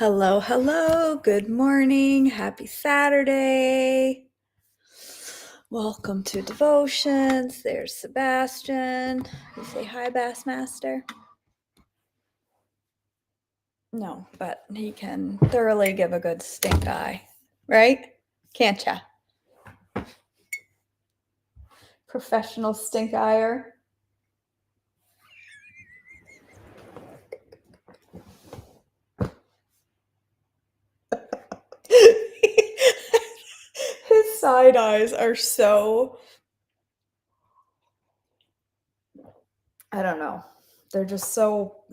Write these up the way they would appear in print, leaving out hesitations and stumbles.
Hello, hello. Good morning. Happy Saturday. Welcome to Devotions. There's Sebastian. You say hi, Bassmaster? No, but he can thoroughly give a good stink eye, right? Can't ya? Professional stink eyer. His side eyes are so, I don't know. They're just so,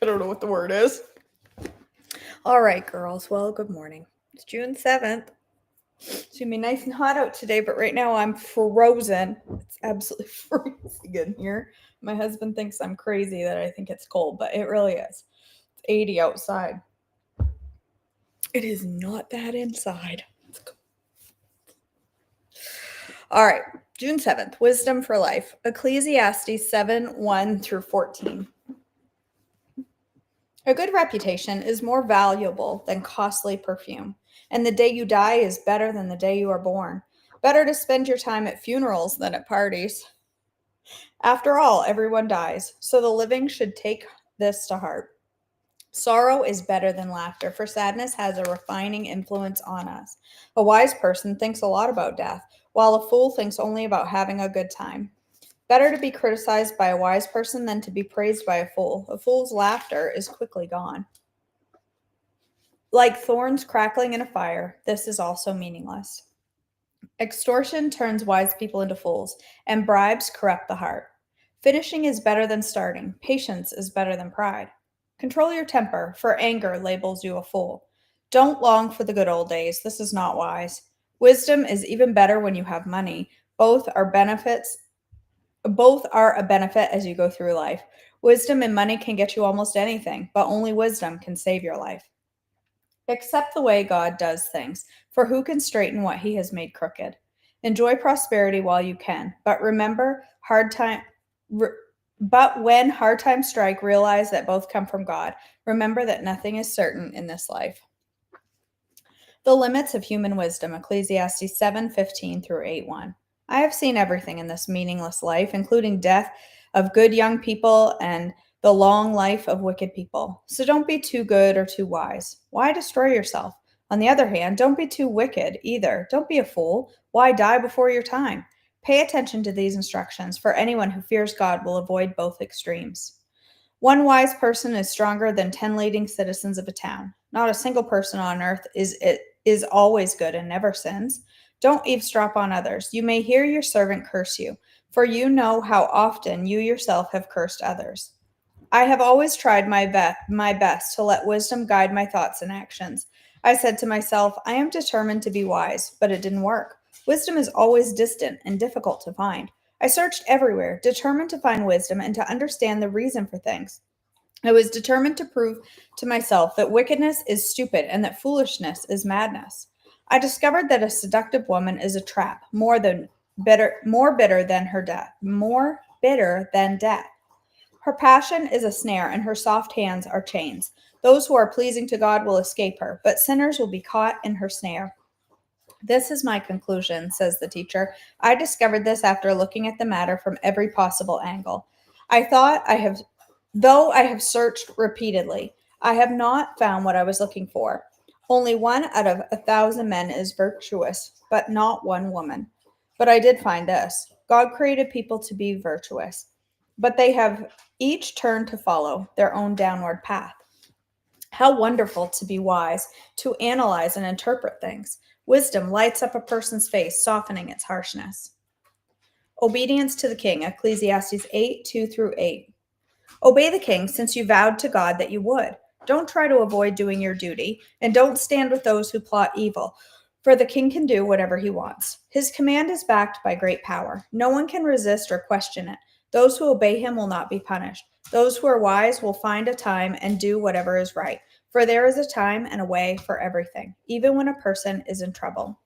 I don't know what the word is. All right, girls. Well, good morning. It's June 7th. It's gonna be nice and hot out today, but right now I'm frozen. It's absolutely freezing in here. My husband thinks I'm crazy that I think it's cold, but it really is. It's 80 outside. It is not that inside. All right, June 7th, Wisdom for Life. Ecclesiastes 7:1 through 14. A good reputation is more valuable than costly perfume, and the day you die is better than the day you are born. Better to spend your time at funerals than at parties. After all, everyone dies, so the living should take this to heart. Sorrow is better than laughter, for sadness has a refining influence on us. A wise person thinks a lot about death, while a fool thinks only about having a good time. Better to be criticized by a wise person than to be praised by a fool. A fool's laughter is quickly gone. Like thorns crackling in a fire, this is also meaningless. Extortion turns wise people into fools, and bribes corrupt the heart. Finishing is better than starting. Patience is better than pride. Control your temper, for anger labels you a fool. Don't long for the good old days. This is not wise. Wisdom is even better when you have money. Both are a benefit as you go through life. Wisdom and money can get you almost anything, but only wisdom can save your life. Accept the way God does things, for who can straighten what he has made crooked? Enjoy prosperity while you can, but remember but when hard times strike, realize that both come from God. Remember that nothing is certain in this life. The limits of human wisdom, Ecclesiastes 7:15 through 8:1. I have seen everything in this meaningless life, including death of good young people and the long life of wicked people. So don't be too good or too wise. Why destroy yourself? On the other hand, don't be too wicked either. Don't be a fool. Why die before your time? Pay attention to these instructions, for anyone who fears God will avoid both extremes. One wise person is stronger than 10 leading citizens of a town. Not a single person on earth is always good and never sins. Don't eavesdrop on others. You may hear your servant curse you, for you know how often you yourself have cursed others. I have always tried my best to let wisdom guide my thoughts and actions. I said to myself, I am determined to be wise, but it didn't work. Wisdom is always distant and difficult to find. I searched everywhere, determined to find wisdom and to understand the reason for things. I was determined to prove to myself that wickedness is stupid and that foolishness is madness. I discovered that a seductive woman is a trap, more bitter than her death, more bitter than death. Her passion is a snare, and her soft hands are chains. Those who are pleasing to God will escape her, but sinners will be caught in her snare. This is my conclusion, says the teacher. I discovered this after looking at the matter from every possible angle. Though I have searched repeatedly, I have not found what I was looking for. Only one out of 1,000 men is virtuous, but not one woman. But I did find this. God created people to be virtuous, but they have each turned to follow their own downward path. How wonderful to be wise, to analyze and interpret things. Wisdom lights up a person's face, softening its harshness. Obedience to the king, Ecclesiastes 8:2 through 8. Obey the king, since you vowed to God that you would. Don't try to avoid doing your duty, and don't stand with those who plot evil, for the king can do whatever he wants. His command is backed by great power. No one can resist or question it. Those who obey him will not be punished. Those who are wise will find a time and do whatever is right, for there is a time and a way for everything, even when a person is in trouble.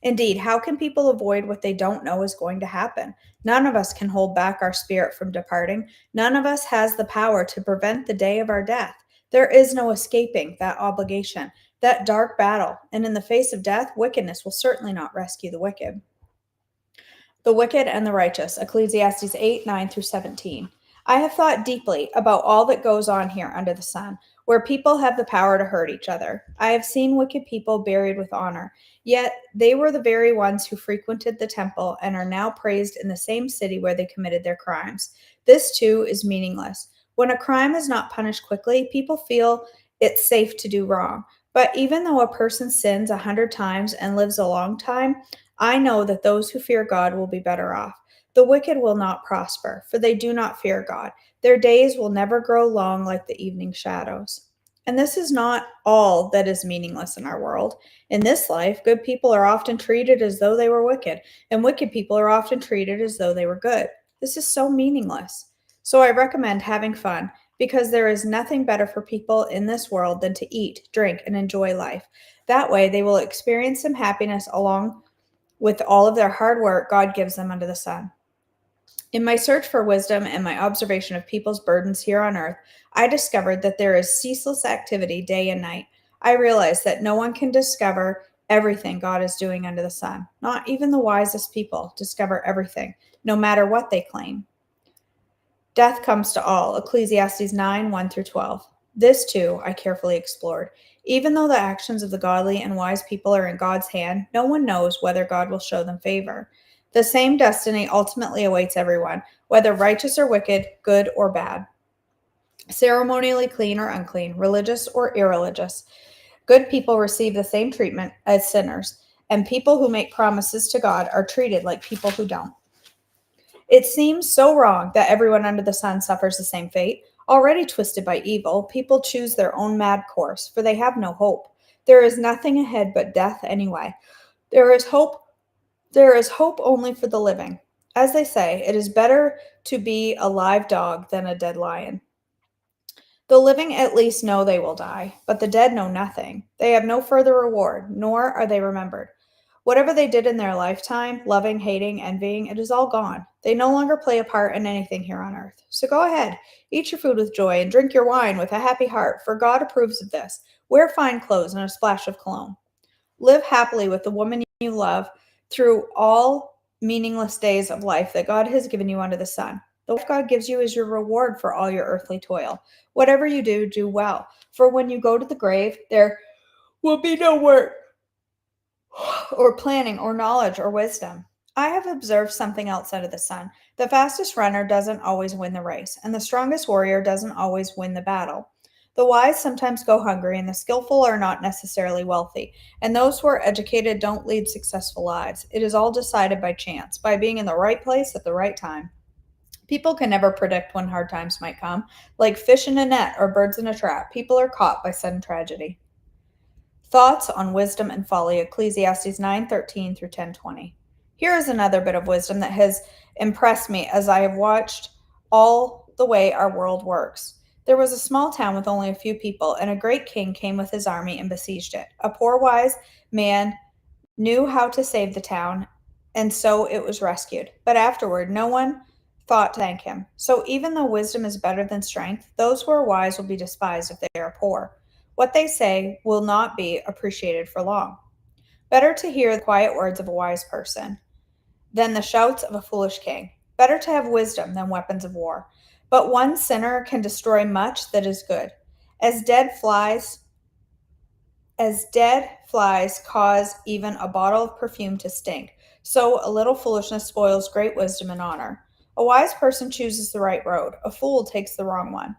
Indeed, how can people avoid what they don't know is going to happen? None of us can hold back our spirit from departing. None of us has the power to prevent the day of our death. There is no escaping that obligation, that dark battle, and in the face of death, wickedness will certainly not rescue the wicked. The wicked and the righteous. Ecclesiastes 8 9 through 17. I have thought deeply about all that goes on here under the sun, where people have the power to hurt each other. I have seen wicked people buried with honor, yet they were the very ones who frequented the temple and are now praised in the same city where they committed their crimes. This too is meaningless. When a crime is not punished quickly, people feel it's safe to do wrong. But even though a person sins 100 times and lives a long time, I know that those who fear God will be better off. The wicked will not prosper, for they do not fear God. Their days will never grow long like the evening shadows. And this is not all that is meaningless in our world. In this life, good people are often treated as though they were wicked, and wicked people are often treated as though they were good. This is so meaningless. So I recommend having fun, because there is nothing better for people in this world than to eat, drink, and enjoy life. That way, they will experience some happiness along with all of their hard work God gives them under the sun. In my search for wisdom and my observation of people's burdens here on earth, I discovered that there is ceaseless activity day and night. I realized that no one can discover everything God is doing under the sun. Not even the wisest people discover everything, no matter what they claim. Death comes to all. Ecclesiastes 9 1 through 12. This, too, I carefully explored. Even though the actions of the godly and wise people are in God's hand, no one knows whether God will show them favor. The same destiny ultimately awaits everyone, whether righteous or wicked, good or bad, ceremonially clean or unclean, religious or irreligious. Good people receive the same treatment as sinners, and people who make promises to God are treated like people who don't. It seems so wrong that everyone under the sun suffers the same fate. Already twisted by evil, people choose their own mad course, for they have no hope. There is nothing ahead but death anyway. There is hope only for the living. As they say, it is better to be a live dog than a dead lion. The living at least know they will die, but the dead know nothing. They have no further reward, nor are they remembered. Whatever they did in their lifetime, loving, hating, envying, it is all gone. They no longer play a part in anything here on earth. So go ahead, eat your food with joy and drink your wine with a happy heart, for God approves of this. Wear fine clothes and a splash of cologne. Live happily with the woman you love through all meaningless days of life that God has given you under the sun. The life God gives you is your reward for all your earthly toil. Whatever you do, do well. For when you go to the grave, there will be no work or planning or knowledge or wisdom. I have observed something else under the sun. The fastest runner doesn't always win the race, and the strongest warrior doesn't always win the battle. The wise sometimes go hungry, and the skillful are not necessarily wealthy, and those who are educated don't lead successful lives. It is all decided by chance, by being in the right place at the right time. People can never predict when hard times might come. Like fish in a net or birds in a trap, people are caught by sudden tragedy. Thoughts on wisdom and folly. Ecclesiastes 9:13 through 10:20. Here is another bit of wisdom that has impressed me as I have watched all the way our world works. There was a small town with only a few people, and a great king came with his army and besieged it. A poor wise man knew how to save the town, and so it was rescued. But afterward, no one thought to thank him. So even though wisdom is better than strength, those who are wise will be despised if they are poor. What they say will not be appreciated for long. Better to hear the quiet words of a wise person than the shouts of a foolish king. Better to have wisdom than weapons of war. But one sinner can destroy much that is good. As dead flies cause even a bottle of perfume to stink, so a little foolishness spoils great wisdom and honor. A wise person chooses the right road. A fool takes the wrong one.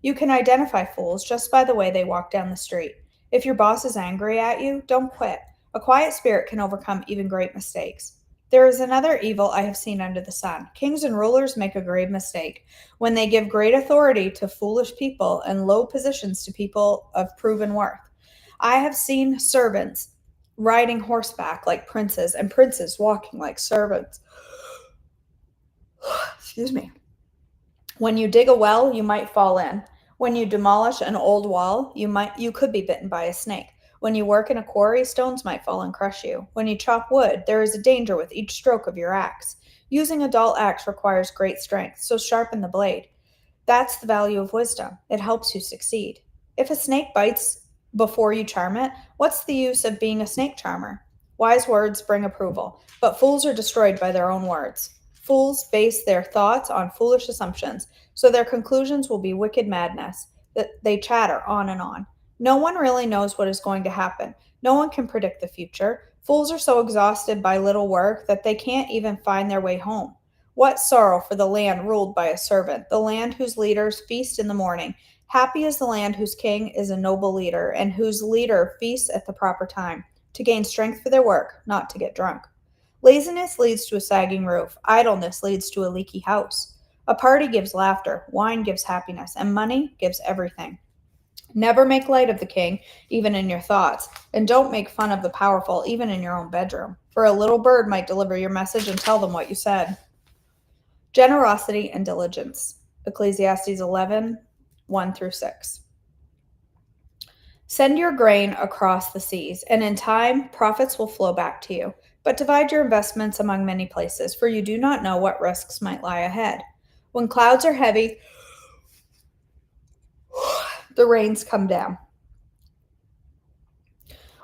You can identify fools just by the way they walk down the street. If your boss is angry at you, don't quit. A quiet spirit can overcome even great mistakes. There is another evil I have seen under the sun. Kings and rulers make a grave mistake when they give great authority to foolish people and low positions to people of proven worth. I have seen servants riding horseback like princes and princes walking like servants. Excuse me. When you dig a well, you might fall in. When you demolish an old wall, you could be bitten by a snake. When you work in a quarry, stones might fall and crush you. When you chop wood, there is a danger with each stroke of your axe. Using a dull axe requires great strength, so sharpen the blade. That's the value of wisdom. It helps you succeed. If a snake bites before you charm it, what's the use of being a snake charmer? Wise words bring approval, but fools are destroyed by their own words. Fools base their thoughts on foolish assumptions, so their conclusions will be wicked madness. That they chatter on and on. No one really knows what is going to happen. No one can predict the future. Fools are so exhausted by little work that they can't even find their way home. What sorrow for the land ruled by a servant, the land whose leaders feast in the morning. Happy is the land whose king is a noble leader, and whose leader feasts at the proper time, to gain strength for their work, not to get drunk. Laziness leads to a sagging roof. Idleness leads to a leaky house. A party gives laughter, wine gives happiness, and money gives everything. Never make light of the king, even in your thoughts, and don't make fun of the powerful, even in your own bedroom, for a little bird might deliver your message and tell them what you said. Generosity and diligence. Ecclesiastes 11, 1 through 6. Send your grain across the seas, and in time profits will flow back to you. But divide your investments among many places, for you do not know what risks might lie ahead. When clouds are heavy, the rains come down.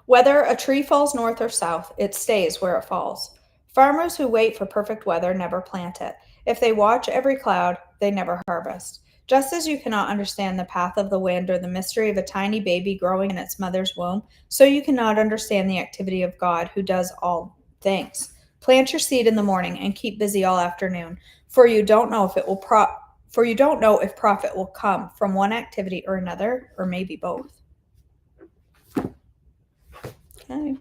Whether a tree falls north or south, it stays where it falls. Farmers who wait for perfect weather never plant it. If they watch every cloud, they never harvest. Just as you cannot understand the path of the wind or the mystery of a tiny baby growing in its mother's womb, so you cannot understand the activity of God who does all things. Plant your seed in the morning and keep busy all afternoon, for you don't know if profit will come from one activity or another, or maybe both. Okay.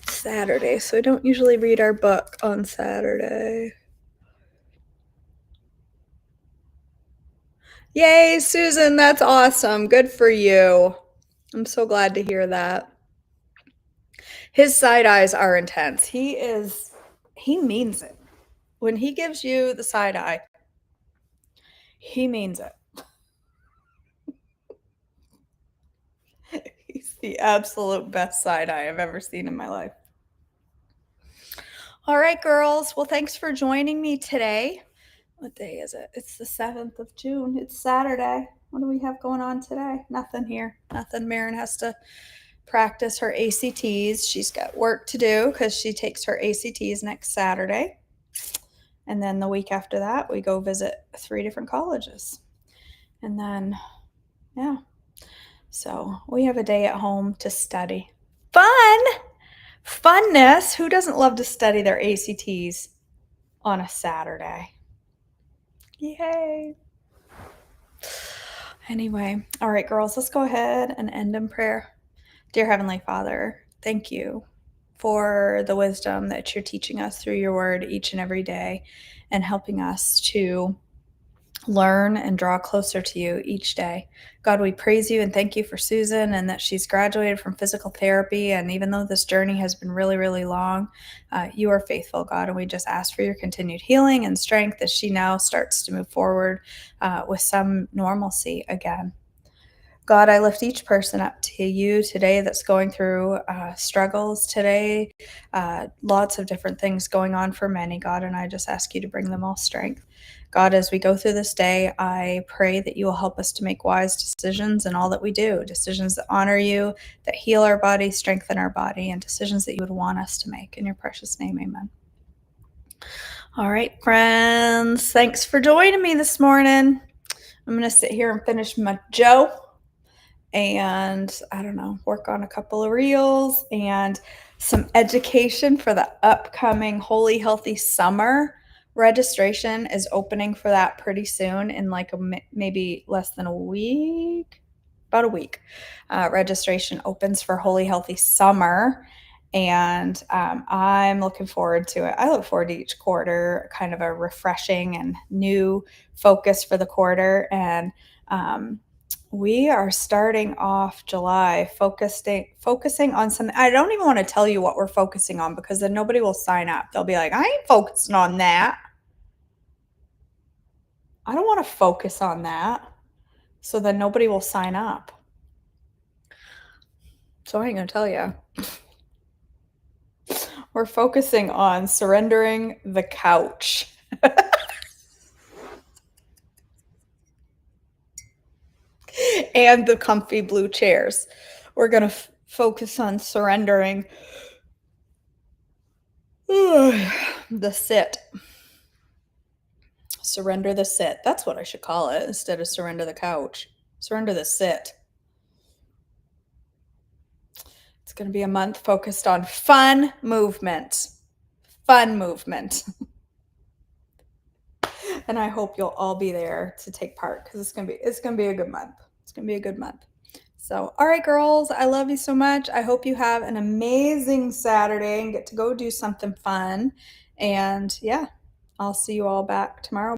Saturday, so I don't usually read our book on Saturday. Yay, Susan, that's awesome. Good for you. I'm so glad to hear that. His side eyes are intense. He means it. When he gives you the side eye, he means it. He's the absolute best side eye I've ever seen in my life. All right, girls. Well, thanks for joining me today. What day is it? It's the 7th of June. It's Saturday. What do we have going on today? Nothing here. Nothing. Marin has to practice her ACTs. She's got work to do because she takes her ACTs next Saturday. And then the week after that, we go visit 3 different colleges. And then, yeah. So we have a day at home to study. Fun! Funness. Who doesn't love to study their ACTs on a Saturday? Yay. Anyway, all right, girls, let's go ahead and end in prayer. Dear Heavenly Father, thank you for the wisdom that you're teaching us through your word each and every day and helping us to learn and draw closer to you each day. God, we praise you and thank you for Susan and that she's graduated from physical therapy. And even though this journey has been really, really long, you are faithful, God. And we just ask for your continued healing and strength as she now starts to move forward with some normalcy again. God, I lift each person up to you today that's going through struggles today, lots of different things going on for many, God, and I just ask you to bring them all strength. God, as we go through this day, I pray that you will help us to make wise decisions in all that we do, decisions that honor you, that heal our body, strengthen our body, and decisions that you would want us to make. In your precious name, amen. All right, friends, thanks for joining me this morning. I'm going to sit here and finish my Joe. And I don't know, work on a couple of reels and some education for the upcoming Holy Healthy Summer. Registration is opening for that pretty soon in like maybe less than a week, about a week. Registration opens for Holy Healthy Summer. And I'm looking forward to it. I look forward to each quarter, kind of a refreshing and new focus for the quarter. And we are starting off July focusing on something. I don't even want to tell you what we're focusing on because then nobody will sign up. They'll be like, I ain't focusing on that. I don't want to focus on that. So then nobody will sign up. So I ain't going to tell you. We're focusing on surrendering the couch. and the comfy blue chairs. We're going to focus on surrendering the sit. Surrender the sit. That's what I should call it instead of surrender the couch. Surrender the sit. It's going to be a month focused on fun movement. Fun movement. And I hope you'll all be there to take part because it's gonna be a good month. It's gonna be a good month. So, all right, girls, I love you so much. I hope you have an amazing Saturday and get to go do something fun. And yeah, I'll see you all back tomorrow.